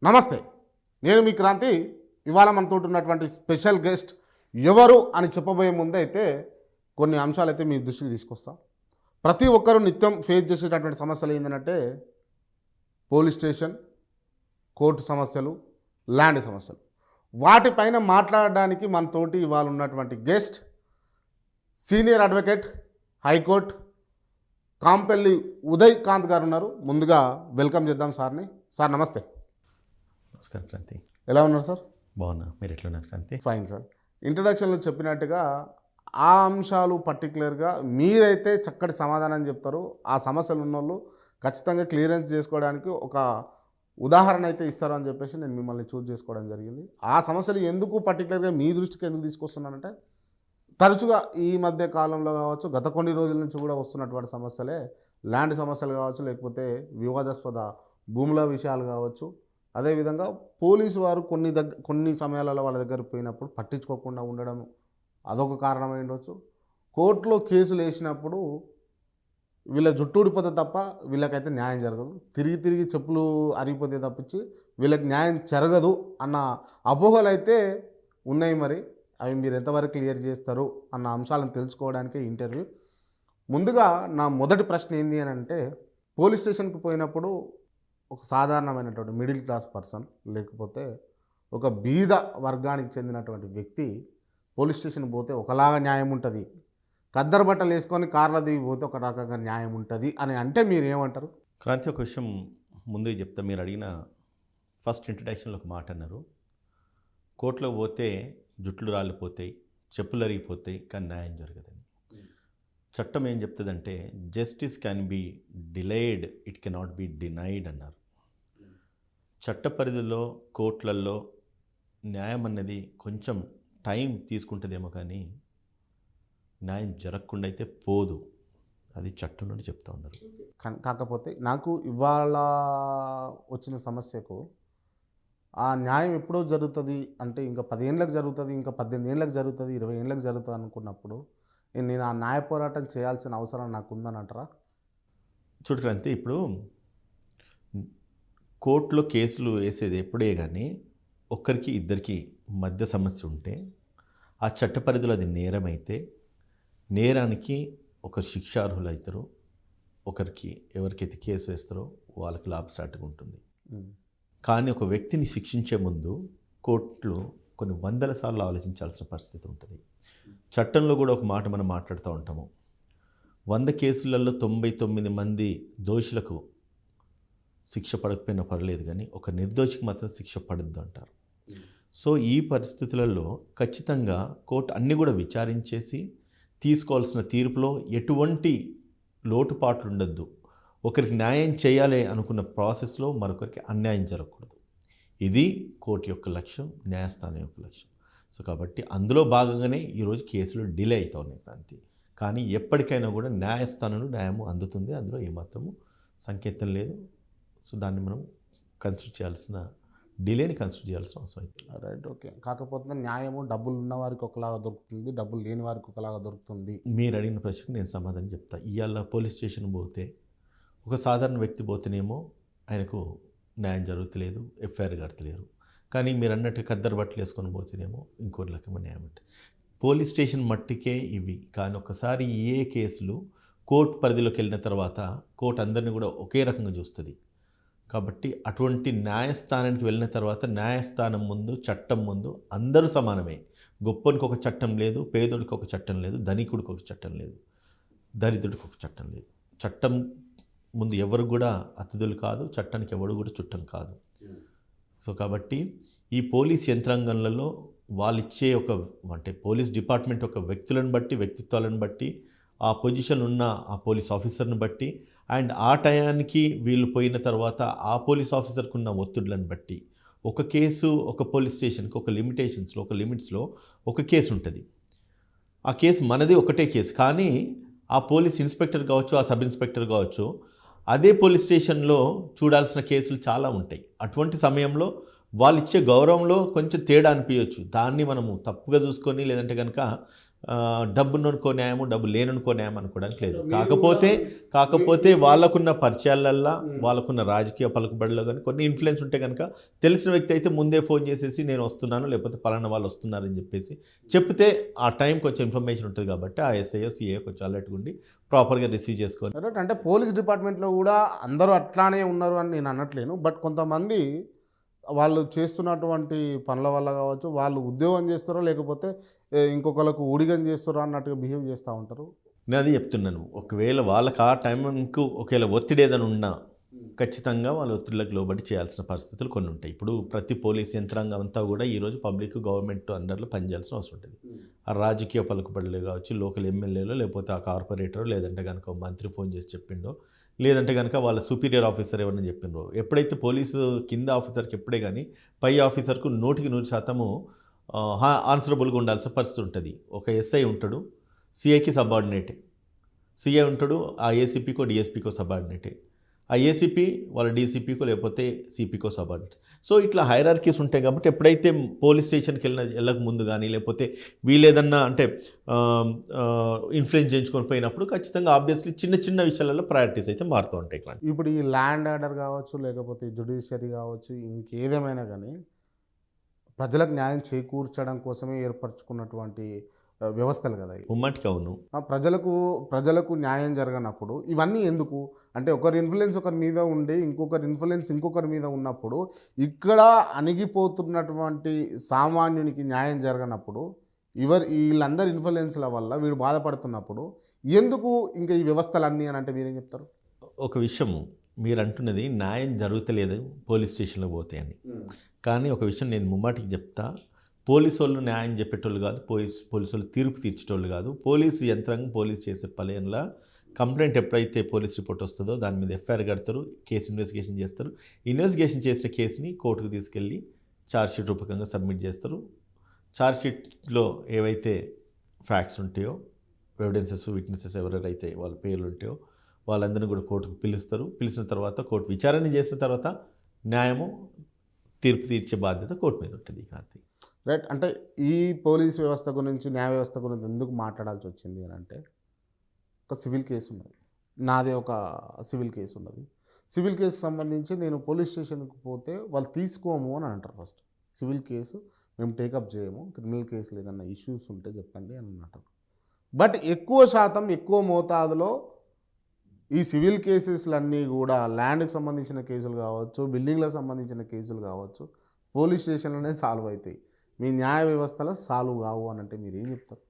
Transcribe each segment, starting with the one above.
నమస్తే, నేను మీ క్రాంతి. ఇవాళ మనతో ఉన్నటువంటి స్పెషల్ గెస్ట్ ఎవరు అని చెప్పబోయే ముందు అయితే కొన్ని అంశాలు అయితే మీ దృష్టికి తీసుకొస్తా. ప్రతి ఒక్కరూ నిత్యం ఫేస్ చేసేటటువంటి సమస్యలు ఏంటంటే పోలీస్ స్టేషన్, కోర్టు సమస్యలు, ల్యాండ్ సమస్యలు. వాటిపైన మాట్లాడడానికి మనతోటి ఇవాళ ఉన్నటువంటి guest senior advocate high court Kampelli Uday Kanth గారు ఉన్నారు. ముందుగా వెల్కమ్ చేద్దాం సార్ని. సార్ నమస్తే. నమస్కారం క్రాంతి. ఎలా ఉన్నారు సార్? బాగున్నా, మీరు ఎట్లా ఉన్నారు క్రాంతి? Fine sir. ఇంట్రడక్షన్లో చెప్పినట్టుగా ఆ అంశాలు పర్టికులర్గా మీరైతే చక్కటి సమాధానం చెప్తారు. ఆ సమస్యలు ఉన్నోళ్ళు ఖచ్చితంగా క్లియరెన్స్ చేసుకోవడానికి ఒక ఉదాహరణ అయితే ఇస్తారు అని చెప్పేసి నేను మిమ్మల్ని చూస్ చేసుకోవడం జరిగింది. ఆ సమస్యలు ఎందుకు పర్టికులర్గా మీ దృష్టికి ఎందుకు తీసుకొస్తున్నానంటే తరచుగా ఈ మధ్య కాలంలో కావచ్చు, గత కొన్ని రోజుల నుంచి కూడా వస్తున్నటువంటి సమస్యలే ల్యాండ్ సమస్యలు కావచ్చు, లేకపోతే వివాదాస్పద భూముల విషయాలు కావచ్చు. అదేవిధంగా పోలీసు వారు కొన్ని సమయాలలో వాళ్ళ దగ్గర పోయినప్పుడు పట్టించుకోకుండా ఉండడం అదొక కారణమై ఉండొచ్చు. కోర్టులో కేసులు వేసినప్పుడు వీళ్ళ జుట్టు ఊడిపోతే తప్ప వీళ్ళకైతే న్యాయం జరగదు. తిరిగి చెప్పులు అరిగిపోతే తప్పించి వీళ్ళకి న్యాయం జరగదు అన్న అపోహలు అయితే ఉన్నాయి. మరి అవి మీరు ఎంతవరకు క్లియర్ చేస్తారు అన్న అంశాలను తెలుసుకోవడానికే ఇంటర్వ్యూ. ముందుగా నా మొదటి ప్రశ్న ఏంటి అని అంటే, పోలీస్ స్టేషన్కి పోయినప్పుడు ఒక సాధారణమైనటువంటి మిడిల్ క్లాస్ పర్సన్, లేకపోతే ఒక బీద వర్గానికి చెందినటువంటి వ్యక్తి పోలీస్ స్టేషన్కి పోతే ఒకలాగా న్యాయం ఉంటుంది, కద్దరు బట్టలు వేసుకొని కార్లో దిగిపోతే ఒక రకంగా న్యాయం ఉంటుంది అని అంటే మీరు ఏమంటారు? క్రాంతి, ఒక విషయం ముందు చెప్తా. మీరు అడిగిన ఫస్ట్ ఇంట్రడక్షన్లో ఒక మాట అన్నారు, కోర్టులో పోతే జుట్లు రాలిపోతాయి, చెప్పులు అరిగిపోతాయి, కానీ న్యాయం జరగదని. చట్టం ఏం చెప్తుందంటే justice can be delayed, it cannot be denied అన్నారు. చట్ట పరిధిలో కోర్టులలో న్యాయం అన్నది కొంచెం టైం తీసుకుంటుందేమో, కానీ న్యాయం జరగకుండా అయితే పోదు. అది చట్టం నుండి చెప్తా ఉన్నారు. కాకపోతే నాకు ఇవాళ వచ్చిన సమస్యకు ఆ న్యాయం ఎప్పుడో జరుగుతుంది అంటే ఇంకా 10 ఏళ్ళకి జరుగుతుంది, ఇంకా 18 ఏళ్ళకి జరుగుతుంది, 20 ఏళ్ళకి జరుగుతుంది అనుకున్నప్పుడు నేను ఆ న్యాయ పోరాటం చేయాల్సిన అవసరం నాకు ఉందని అంటారా? చూడు క్రాంతి, ఇప్పుడు కోర్టులో కేసులు వేసేది ఎప్పుడే కానీ ఒక్కరికి ఇద్దరికి మధ్య సమస్య ఉంటే ఆ చట్ట పరిధిలో అది నేరమైతే నేరానికి ఒక శిక్షార్హులు అవుతారు, ఒకరికి ఎవరికైతే కేసు వేస్తారో వాళ్ళకి లాభసాటిగా ఉంటుంది. కానీ ఒక వ్యక్తిని శిక్షించే ముందు కోర్టులో కొన్ని వందల సార్లు ఆలోచించాల్సిన పరిస్థితి ఉంటుంది. చట్టంలో కూడా ఒక మాట మనం మాట్లాడుతూ ఉంటాము, 100 కేసులలో 99 మంది దోషులకు శిక్ష పడకపోయినా పర్లేదు, కానీ ఒక నిర్దోషికి మాత్రం శిక్ష పడద్దు అంటారు. సో ఈ పరిస్థితులలో ఖచ్చితంగా కోర్టు అన్నీ కూడా విచారించేసి తీసుకోవాల్సిన తీర్పులో ఎటువంటి లోటుపాట్లు ఉండద్దు. ఒకరికి న్యాయం చేయాలి అనుకున్న ప్రాసెస్లో మరొకరికి అన్యాయం జరగకూడదు. ఇది కోర్టు యొక్క లక్ష్యం, న్యాయస్థానం యొక్క లక్ష్యం. సో కాబట్టి అందులో భాగంగానే ఈరోజు కేసులు డిలే అవుతూ ఉన్నాయి క్రాంతి. కానీ ఎప్పటికైనా కూడా న్యాయస్థానంలో న్యాయము అందుతుంది, అందులో ఏమాత్రము సంకేతం లేదు. సో దాన్ని మనం కన్సిడర్ చేయాల్సిన డిలేని కన్సిడర్ చేయాల్సిన అవసరం అయితే. Right, okay. కాకపోతే న్యాయము డబ్బులు ఉన్న వారికి ఒకలాగా దొరుకుతుంది, డబ్బులు లేని వారికి ఒకలాగా దొరుకుతుంది. మీరు అడిగిన ప్రశ్నకు నేను సమాధానం చెప్తా. ఇవాళ పోలీస్ స్టేషన్ పోతే ఒక సాధారణ వ్యక్తి పోతేనేమో ఆయనకు న్యాయం జరుగుతలేదు, ఎఫ్ఐఆర్ కడతలేరు. కానీ మీరు అన్నట్టు కద్దరు బట్టలు వేసుకొని పోతేనేమో ఇంకో రకమైన న్యాయం ఉంటుంది. పోలీస్ స్టేషన్ మట్టికే ఇవి. కానీ ఒకసారి ఏ కేసులు కోర్టు పరిధిలోకి వెళ్ళిన తర్వాత కోర్టు అందరినీ కూడా ఒకే రకంగా చూస్తుంది. కాబట్టి అటువంటి న్యాయస్థానానికి వెళ్ళిన తర్వాత న్యాయస్థానం ముందు, చట్టం ముందు అందరూ సమానమే. గొప్పనికి ఒక చట్టం లేదు, పేదోడికి ఒక చట్టం లేదు, ధనికుడికి ఒక చట్టం లేదు, దరిద్రుడికి ఒక చట్టం లేదు. చట్టం ముందు ఎవరు కూడా అతిథులు కాదు, చట్టానికి ఎవరు కూడా చుట్టం కాదు. సో కాబట్టి ఈ పోలీస్ యంత్రాంగంలో వాళ్ళు ఇచ్చే అంటే పోలీస్ డిపార్ట్మెంట్ ఒక వ్యక్తులను బట్టి, వ్యక్తిత్వాలను బట్టి, ఆ పొజిషన్ ఉన్న ఆ పోలీస్ ఆఫీసర్ని బట్టి, అండ్ ఆ టయానికి వీళ్ళు పోయిన తర్వాత ఆ పోలీస్ ఆఫీసర్కి ఉన్న ఒత్తిడులను బట్టి ఒక కేసు, ఒక పోలీస్ స్టేషన్కి ఒక లిమిటేషన్స్లో, ఒక లిమిట్స్లో ఒక కేసు ఉంటుంది. ఆ కేసు మనది ఒకటే కేసు, కానీ ఆ పోలీస్ ఇన్స్పెక్టర్ కావచ్చు, ఆ సబ్ ఇన్స్పెక్టర్ కావచ్చు, అదే పోలీస్ స్టేషన్లో చూడాల్సిన కేసులు చాలా ఉంటాయి. అటువంటి సమయంలో వాళ్ళు ఇచ్చే గౌరవంలో కొంచెం తేడా అనిపించవచ్చు. దాన్ని మనము తప్పుగా చూసుకొని లేదంటే కనుక డబ్బునుకో న్యాయము, డబ్బు లేననుకో న్యాయం అనుకోవడానికి లేదు. కాకపోతే వాళ్ళకున్న పరిచయాలల్లో, వాళ్ళకున్న రాజకీయ పలుకుబడిలో కానీ కొన్ని ఇన్ఫ్లుయెన్స్ ఉంటే కనుక తెలిసిన వ్యక్తి అయితే ముందే ఫోన్ చేసేసి నేను వస్తున్నాను, లేకపోతే పలానా వాళ్ళు వస్తున్నారని చెప్పేసి చెప్తే ఆ టైం కొంచెం ఇన్ఫర్మేషన్ ఉంటుంది కాబట్టి ఆ ఎస్ఐఓ సిఏ కొంచెం అలర్ట్గా ఉండి ప్రాపర్గా రిసీవ్ చేసుకోవాలి. అంటే పోలీస్ డిపార్ట్మెంట్లో కూడా అందరూ అట్లానే ఉన్నారు అని నేను అనట్లేను. బట్ కొంతమంది వాళ్ళు చేస్తున్నటువంటి పనుల వల్ల కావచ్చు, వాళ్ళు ఉద్యోగం చేస్తారో లేకపోతే ఇంకొకరికి ఊడిగం చేస్తారో అన్నట్టుగా బిహేవ్ చేస్తూ ఉంటారు. నేను అది చెప్తున్నాను. ఒకవేళ వాళ్ళకి ఆ టైంకు ఒకవేళ ఒత్తిడి ఏదైనా ఉన్నా ఖచ్చితంగా వాళ్ళ ఒత్తిడిలకు లోబడి చేయాల్సిన పరిస్థితులు కొన్ని ఉంటాయి. ఇప్పుడు ప్రతి పోలీస్ యంత్రాంగం అంతా కూడా ఈరోజు పబ్లిక్ గవర్నమెంట్ అండర్లో పనిచేయాల్సిన అవసరం ఉంటుంది. ఆ రాజకీయ పలుకుబడులు కావచ్చు, లోకల్ ఎమ్మెల్యేలో లేకపోతే ఆ కార్పొరేటర్ లేదంటే కనుక మంత్రి ఫోన్ చేసి చెప్పిండో లేదంటే కనుక వాళ్ళ సుపీరియర్ ఆఫీసర్ ఎవరైనా చెప్పిండ్రో, ఎప్పుడైతే పోలీసు కింద ఆఫీసర్కి ఎప్పుడే కానీ పై ఆఫీసర్కు 100% ఆన్సరబుల్గా ఉండాల్సిన పరిస్థితి ఉంటుంది. ఒక ఎస్ఐ ఉంటాడు, సిఐకి సబార్డినేటే, సిఐ ఉంటాడు ఆ ఏసీపీకో డిఎస్పీకో సబార్డినేటే, ఆ ఏసీపీ వాళ్ళ డీసీపీకో లేకపోతే సిపికో సబార్డినేట్. సో ఇట్లా హైరార్కీస్ ఉంటాయి కాబట్టి ఎప్పుడైతే పోలీస్ స్టేషన్కి వెళ్ళక ముందు కానీ లేకపోతే వీళ్ళేదన్నా అంటే ఇన్ఫ్లుయెన్స్ చేయించుకొని పోయినప్పుడు ఖచ్చితంగా ఆబ్వియస్లీ చిన్న చిన్న విషయాలలో ప్రయారిటీస్ అయితే మారుతూ ఉంటాయి. ఇప్పుడు ఈ ల్యాండ్ ఆర్డర్ కావచ్చు, లేకపోతే జ్యుడిషియరీ కావచ్చు, ఇంకేదేమైనా కానీ ప్రజలకు న్యాయం చేకూర్చడం కోసమే ఏర్పరచుకున్నటువంటి వ్యవస్థలు కదా. ఉమ్మటికి అవును. ప్రజలకు న్యాయం జరగనప్పుడు ఇవన్నీ ఎందుకు అంటే ఒకరి ఇన్ఫ్లుయెన్స్ ఒకరి మీద ఉండి ఇంకొకరి ఇన్ఫ్లుయెన్స్ ఇంకొకరి మీద ఉన్నప్పుడు ఇక్కడ అణిగిపోతున్నటువంటి సామాన్యునికి న్యాయం జరగనప్పుడు వీళ్ళందరి ఇన్ఫ్లుయెన్స్ల వల్ల వీడు బాధపడుతున్నప్పుడు ఎందుకు ఇంకా ఈ వ్యవస్థలన్నీ అని అంటే మీరేం చెప్తారు? ఒక విషయం మీరు అంటున్నది న్యాయం జరుగుతలేదు పోలీస్ స్టేషన్లో పోతే అని. కానీ ఒక విషయం నేను ముమ్మాటికి చెప్తా, పోలీసు వాళ్ళు న్యాయం చెప్పేటోళ్ళు కాదు, పోలీసు వాళ్ళు తీర్పు తీర్చేటోళ్ళు కాదు. పోలీసు యంత్రాంగం పోలీసు చేసే పనిలో కంప్లైంట్ ఎప్పుడైతే పోలీస్ రిపోర్ట్ వస్తుందో దాని మీద ఎఫ్ఐఆర్ కడతారు, కేసు ఇన్వెస్టిగేషన్ చేస్తారు. ఇన్వెస్టిగేషన్ చేసిన కేసుని కోర్టుకు తీసుకెళ్ళి ఛార్జ్షీట్ రూపకంగా సబ్మిట్ చేస్తారు. ఛార్జ్షీట్లో ఏవైతే ఫ్యాక్ట్స్ ఉంటాయో, ఎవిడెన్సెస్, విట్నెసెస్ ఎవరెవరైతే వాళ్ళ పేర్లు ఉంటాయో వాళ్ళందరినీ కూడా కోర్టుకు పిలుస్తారు. పిలిచిన తర్వాత కోర్టు విచారణ చేసిన తర్వాత న్యాయము తీర్పు తీర్చే బాధ్యత కోర్టు మీద ఉంటుంది. కార్తీక్ రైట్. అంటే ఈ పోలీస్ వ్యవస్థ గురించి, న్యాయ వ్యవస్థ గురించి ఎందుకు మాట్లాడాల్సి వచ్చింది అని అంటే ఒక సివిల్ కేసు ఉన్నది, నాదే ఒక సివిల్ కేసు ఉన్నది. సివిల్ కేసు సంబంధించి నేను పోలీస్ స్టేషన్కి పోతే వాళ్ళు తీసుకోము అని అంటారు. ఫస్ట్ సివిల్ కేసు మేము టేకప్ చేయము, క్రిమినల్ కేసులు ఏదన్నా ఇష్యూస్ ఉంటే చెప్పండి అని అంటారు. బట్ ఎక్కువ శాతం ఎక్కువ మోతాదులో ఈ సివిల్ కేసెస్లన్నీ కూడా ల్యాండ్కి సంబంధించిన కేసులు కావచ్చు, బిల్డింగ్లకు సంబంధించిన కేసులు కావచ్చు, పోలీస్ స్టేషన్లోనే సాల్వ్ అవుతాయి. మీ న్యాయ వ్యవస్థలో సాల్వ్ కావు అని అంటే మీరు ఏం చెప్తారు?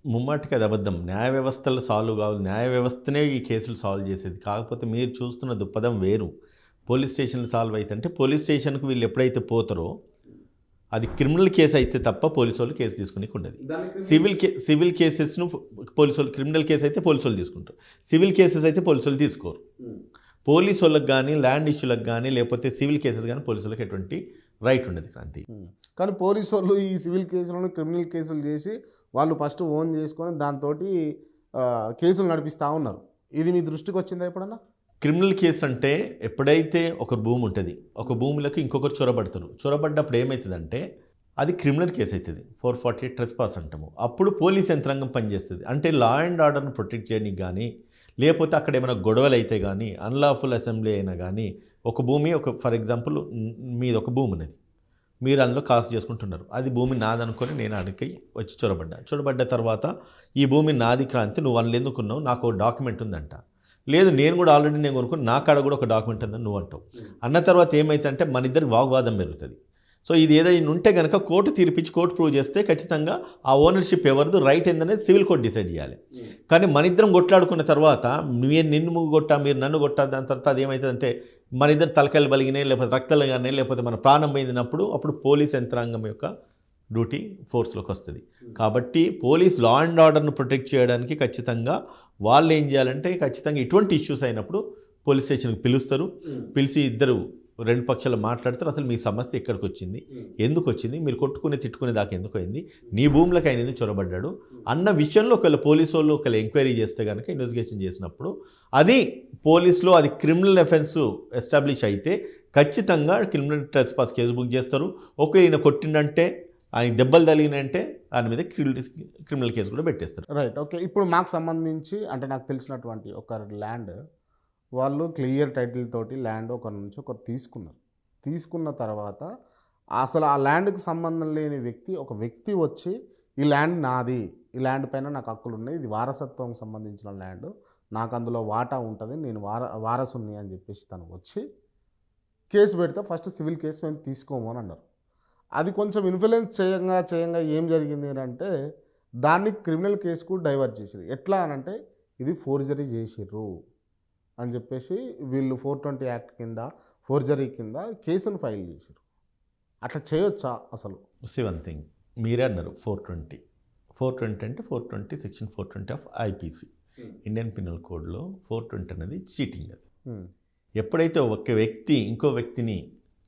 ముమ్మాటికి అది అబద్ధం. న్యాయ వ్యవస్థలో సాల్వ్ కావాలి, న్యాయ వ్యవస్థనే ఈ కేసులు సాల్వ్ చేసేది. కాకపోతే మీరు చూస్తున్న దృక్పథం వేరు. పోలీస్ స్టేషన్లు సాల్వ్ అయితే అంటే పోలీస్ స్టేషన్కి వీళ్ళు ఎప్పుడైతే పోతారో అది క్రిమినల్ కేసు అయితే తప్ప పోలీసు వాళ్ళు కేసు తీసుకుని ఉండదు. సివిల్ కేసెస్ను పోలీసు వాళ్ళు, క్రిమినల్ కేసు అయితే పోలీసు వాళ్ళు తీసుకుంటారు, సివిల్ కేసెస్ అయితే పోలీసు వాళ్ళు తీసుకోరు. పోలీసు వాళ్ళకి కానీ ల్యాండ్ ఇష్యూలకు కానీ లేకపోతే సివిల్ కేసెస్ కానీ పోలీసు వాళ్ళకి ఎటువంటి రైట్ ఉండదు. క్రాంతి కానీ పోలీసు వాళ్ళు ఈ సివిల్ కేసులను క్రిమినల్ కేసులు చేసి వాళ్ళు ఫస్ట్ ఓన్ చేసుకొని దాంతో కేసులు నడిపిస్తూ ఉన్నారు. ఇది మీ దృష్టికి వచ్చిందా ఎప్పుడన్నా? క్రిమినల్ కేసు అంటే ఎప్పుడైతే ఒక భూమి ఉంటుంది, ఒక భూమిలోకి ఇంకొకరు చొరబడతారు, చొరబడ్డప్పుడు ఏమవుతుందంటే అది క్రిమినల్ కేసు అవుతుంది. 448 ట్రెస్పాస్ అంటాము. అప్పుడు పోలీస్ యంత్రాంగం పనిచేస్తుంది. అంటే లా అండ్ ఆర్డర్ను ప్రొటెక్ట్ చేయడానికి కానీ లేకపోతే అక్కడ ఏమైనా గొడవలు అయితే కానీ అన్లాఫుల్ అసెంబ్లీ అయినా కానీ ఒక భూమి ఫర్ ఎగ్జాంపుల్ మీది ఒక భూమి ఉన్నది, మీరు అందులో కాస్ట్ చేసుకుంటున్నారు, అది భూమి నాదనుకొని నేను అడిగి వచ్చి చొరబడ్డ తర్వాత ఈ భూమి నాది క్రాంతి, నువ్వు అందులో ఎందుకున్నావు, నాకు డాక్యుమెంట్ ఉందంట. లేదు నేను కూడా ఆల్రెడీ నేను కొనుక్కుని నా కాడ కూడా ఒక డాక్యుమెంట్ ఉందని నువ్వు అంటావు. అన్న తర్వాత ఏమైతే అంటే మన ఇద్దరు వాగ్వాదం పెరుగుతుంది. సో ఇది ఏదైనా ఉంటే కనుక కోర్టు తీర్పిచ్చి కోర్టు ప్రూవ్ చేస్తే ఖచ్చితంగా ఆ ఓనర్షిప్ ఎవరిది రైట్ ఏందనేది సివిల్ కోర్టు డిసైడ్ చేయాలి. కానీ మన ఇద్దరం కొట్లాడుకున్న తర్వాత నిన్ను కొట్టా మీరు నన్ను కొట్టా, దాని తర్వాత అది ఏమవుతుందంటే మన ఇద్దరు తలకాయలు బలిగినాయి లేకపోతే రక్తాలు కానీ లేకపోతే మన ప్రాణం పోయినప్పుడు అప్పుడు పోలీస్ యంత్రాంగం యొక్క డ్యూటీ ఫోర్స్లోకి వస్తుంది. కాబట్టి పోలీస్ లా అండ్ ఆర్డర్ను ప్రొటెక్ట్ చేయడానికి ఖచ్చితంగా వాళ్ళు ఏం చేయాలంటే ఖచ్చితంగా ఇటువంటి ఇష్యూస్ అయినప్పుడు పోలీస్ స్టేషన్కి పిలుస్తారు, పిలిచి ఇద్దరు రెండు పక్షాలు మాట్లాడతారు. అసలు మీ సమస్య ఎక్కడికి వచ్చింది, ఎందుకు వచ్చింది, మీరు కొట్టుకుని తిట్టుకునే దాకా ఎందుకు అయింది, నీ భూములకు ఆయన ఎందుకు చొరబడ్డాడు అన్న విషయంలో ఒకవేళ పోలీసు వాళ్ళు ఒకవేళ ఎంక్వైరీ చేస్తే కనుక, ఇన్వెస్టిగేషన్ చేసినప్పుడు అది పోలీసులో అది క్రిమినల్ అఫెన్స్ ఎస్టాబ్లిష్ అయితే ఖచ్చితంగా క్రిమినల్ ట్రెస్పాస్ కేసు బుక్ చేస్తారు. ఒకవేళ ఈయన కొట్టిండంటే, ఆయన దెబ్బలు తగిలినంటే దాని మీద క్రిమినల్ కేసు కూడా పెట్టేస్తారు. రైట్. ఓకే. ఇప్పుడు మాకు సంబంధించి అంటే నాకు తెలిసినటువంటి ఒక ల్యాండ్ వాళ్ళు క్లియర్ టైటిల్ తోటి ల్యాండ్ ఒకరి నుంచి ఒకరు తీసుకున్నారు. తీసుకున్న తర్వాత అసలు ఆ ల్యాండ్కి సంబంధం లేని ఒక వ్యక్తి వచ్చి ఈ ల్యాండ్ నాది, ఈ ల్యాండ్ పైన నాకు హక్కులు ఉన్నాయి, ఇది వారసత్వం సంబంధించిన ల్యాండ్, నాకు అందులో వాటా ఉంటుంది, నేను వారసుని అని చెప్పేసి తను వచ్చి కేసు పెడితే ఫస్ట్ సివిల్ కేసు మేము తీసుకోము అని అన్నారు. అది కొంచెం ఇన్ఫ్లుయెన్స్ చేయంగా ఏం జరిగింది అంటే దాన్ని క్రిమినల్ కేసుకు డైవర్ట్ చేసారు. ఎట్లా అనంటే ఇది ఫోర్జరీ చేసిర్రు అని చెప్పేసి వీళ్ళు 420 యాక్ట్ కింద ఫోర్జరీ కింద కేసును ఫైల్ చేశారు. అట్లా చేయొచ్చా అసలు? వన్ థింగ్ మీరే అన్నారు 420 అంటే 420 section 420 of IPC Indian penal కోడ్లో 420 అనేది చీటింగ్. అది ఎప్పుడైతే ఒక వ్యక్తి ఇంకో వ్యక్తిని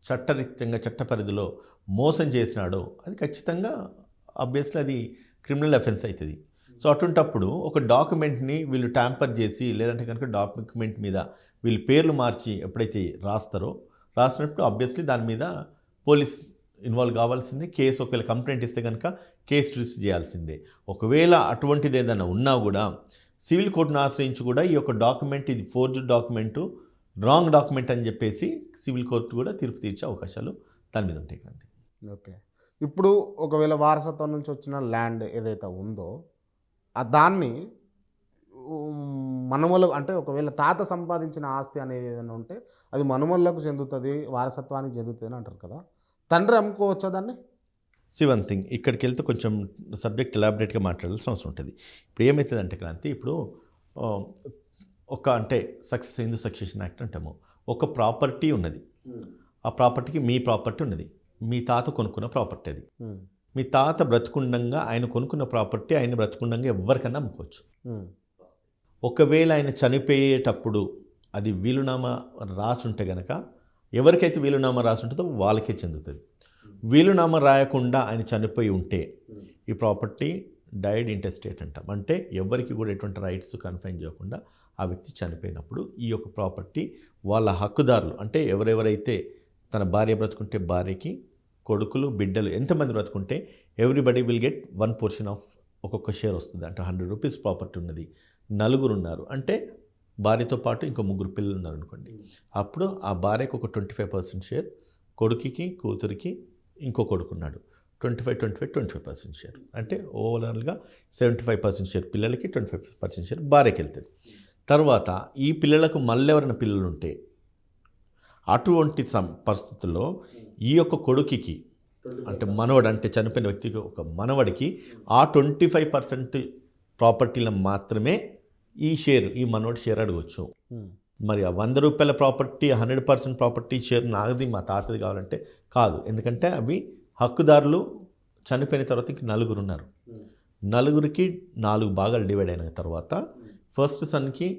చట్టరీత్యంగా చట్ట పరిధిలో మోసం చేసినాడో అది ఖచ్చితంగా ఆబ్వియస్లీ అది క్రిమినల్ అఫెన్స్ అవుతుంది. సో అటువంటప్పుడు ఒక డాక్యుమెంట్ని వీళ్ళు ట్యాంపర్ చేసి లేదంటే కనుక డాక్యుమెంట్ మీద వీళ్ళు పేర్లు మార్చి ఎప్పుడైతే రాసినప్పుడు ఆబ్వియస్లీ దాని మీద పోలీస్ ఇన్వాల్వ్ కావాల్సిందే. కేసు ఒకవేళ కంప్లైంట్ ఇస్తే కనుక కేసు రిజిస్టర్ చేయాల్సిందే. ఒకవేళ అటువంటిది ఏదైనా ఉన్నా కూడా సివిల్ కోర్టును ఆశ్రయించి కూడా ఈ యొక్క డాక్యుమెంట్ ఇది ఫోర్జ్డ్ డాక్యుమెంటు, రాంగ్ డాక్యుమెంట్ అని చెప్పేసి సివిల్ కోర్టు కూడా తీర్పు తీర్చే అవకాశాలు దాని మీద ఉంటాయి. క్రాంతి. ఓకే. ఇప్పుడు ఒకవేళ వారసత్వం నుంచి వచ్చిన ల్యాండ్ ఏదైతే ఉందో దాన్ని మనుమలకు అంటే ఒకవేళ తాత సంపాదించిన ఆస్తి అనేది ఏదైనా ఉంటే అది మనుమలకు చెందుతుంది, వారసత్వానికి చెందుతుంది అని అంటారు కదా, తండ్రి అమ్ముకోవచ్చా దాన్ని? వన్ థింగ్ ఇక్కడికి వెళ్తే కొంచెం సబ్జెక్ట్ ఎలాబరేట్గా మాట్లాడాల్సిన అవసరం ఉంటుంది. ఇప్పుడు ఏమవుతుందంటే క్రాంతి, ఇప్పుడు అంటే హిందూ సక్సెషన్ యాక్ట్ అంటాము, ఒక ప్రాపర్టీ ఉన్నది, ఆ ప్రాపర్టీకి మీ ప్రాపర్టీ ఉన్నది, మీ తాత కొనుక్కున్న ప్రాపర్టీ అది. మీ తాత బ్రతుకుండంగా ఆయన కొనుక్కున్న ప్రాపర్టీ ఆయన బ్రతుకుండంగా ఎవరికైనా అమ్ముకోవచ్చు. ఒకవేళ ఆయన చనిపోయేటప్పుడు అది వీలునామా రాసుంటే కనుక ఎవరికైతే వీలునామా రాసుంటుందో వాళ్ళకే చెందుతుంది. వీలునామా రాయకుండా ఆయన చనిపోయి ఉంటే ఈ ప్రాపర్టీ డైడ్ ఇంటెస్టేట్ అంటాం. అంటే ఎవరికి కూడా ఎటువంటి రైట్స్ కన్ఫైన్ చేయకుండా ఆ వ్యక్తి చనిపోయినప్పుడు ఈ యొక్క ప్రాపర్టీ వాళ్ళ హక్కుదారులు అంటే ఎవరెవరైతే తన భార్య బ్రతుకుంటే భార్యకి, కొడుకులు, బిడ్డలు ఎంతమంది బ్రతుకుంటే everybody will get 1 portion of ఒక్కొక్క షేర్ వస్తుంది. అంటే 100 రూపీస్ ప్రాపర్టీ ఉన్నది, నలుగురు ఉన్నారు అంటే భార్యతో పాటు ఇంకో 3 పిల్లలు ఉన్నారు అనుకోండి, అప్పుడు ఆ భార్యకు ఒక 25% షేర్, కొడుకుకి, కూతురికి, ఇంకో కొడుకున్నాడు 25% షేర్. అంటే ఓవరాల్గా 75% షేర్ పిల్లలకి, 25% షేర్ భార్యకి వెళ్తుంది. తర్వాత ఈ పిల్లలకు మళ్ళీ ఎవరైనా పిల్లలు ఉంటే అటువంటి పరిస్థితుల్లో ఈ యొక్క కొడుకుకి అంటే మనవడు అంటే చనిపోయిన వ్యక్తికి ఒక మనవడికి ఆ 25% ప్రాపర్టీలో మాత్రమే ఈ మనవడి షేర్ అడగవచ్చు. మరి ఆ 100 రూపాయల ప్రాపర్టీ 100% ప్రాపర్టీ షేర్ నాది మా తాతది కావాలంటే కాదు. ఎందుకంటే అవి హక్కుదారులు చనిపోయిన తర్వాత ఇంక 4 ఉన్నారు. 4కి 4 భాగాలు డివైడ్ అయిన తర్వాత ఫస్ట్ సన్కి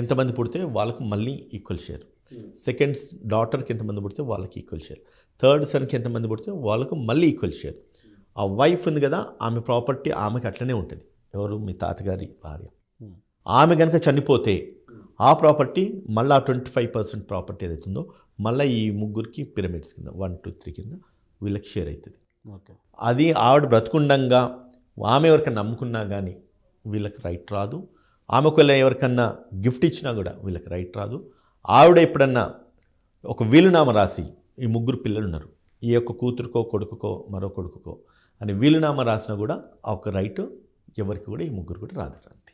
ఎంతమంది పుడితే వాళ్ళకు మళ్ళీ ఈక్వల్ షేర్, సెకండ్ డాటర్కి ఎంతమంది పుడితే వాళ్ళకి ఈక్వల్ షేర్, థర్డ్ సన్కి ఎంతమంది పుడితే వాళ్ళకు మళ్ళీ ఈక్వల్ షేర్. ఆ వైఫ్ ఉంది కదా, ఆమె ప్రాపర్టీ ఆమెకి అట్లనే ఉంటుంది. ఎవరు? మీ తాతగారి భార్య. ఆమె కనుక చనిపోతే ఆ ప్రాపర్టీ మళ్ళీ 25% ప్రాపర్టీ ఏదైతుందో మళ్ళీ ఈ ముగ్గురికి పిరమిడ్స్ కింద 1, 2, 3 కింద వీళ్ళకి షేర్ అవుతుంది. ఓకే. అది ఆవిడ బ్రతుకుండంగా ఆమె ఎవరికన్నా నమ్ముకున్నా కానీ వీళ్ళకి రైట్ రాదు. ఆమెకు ఎవరికన్నా గిఫ్ట్ ఇచ్చినా కూడా వీళ్ళకి రైట్ రాదు. ఆవిడ ఎప్పుడన్నా ఒక వీలునామా రాసి ఈ 3 పిల్లలు ఉన్నారు, ఈ యొక్క కూతురుకో, కొడుకుకో, మరో కొడుకుకో అని వీలునామా రాసినా కూడా ఆ ఒక రైట్ ఎవరికి కూడా ఈ 3 కూడా రాదు. క్రాంతి.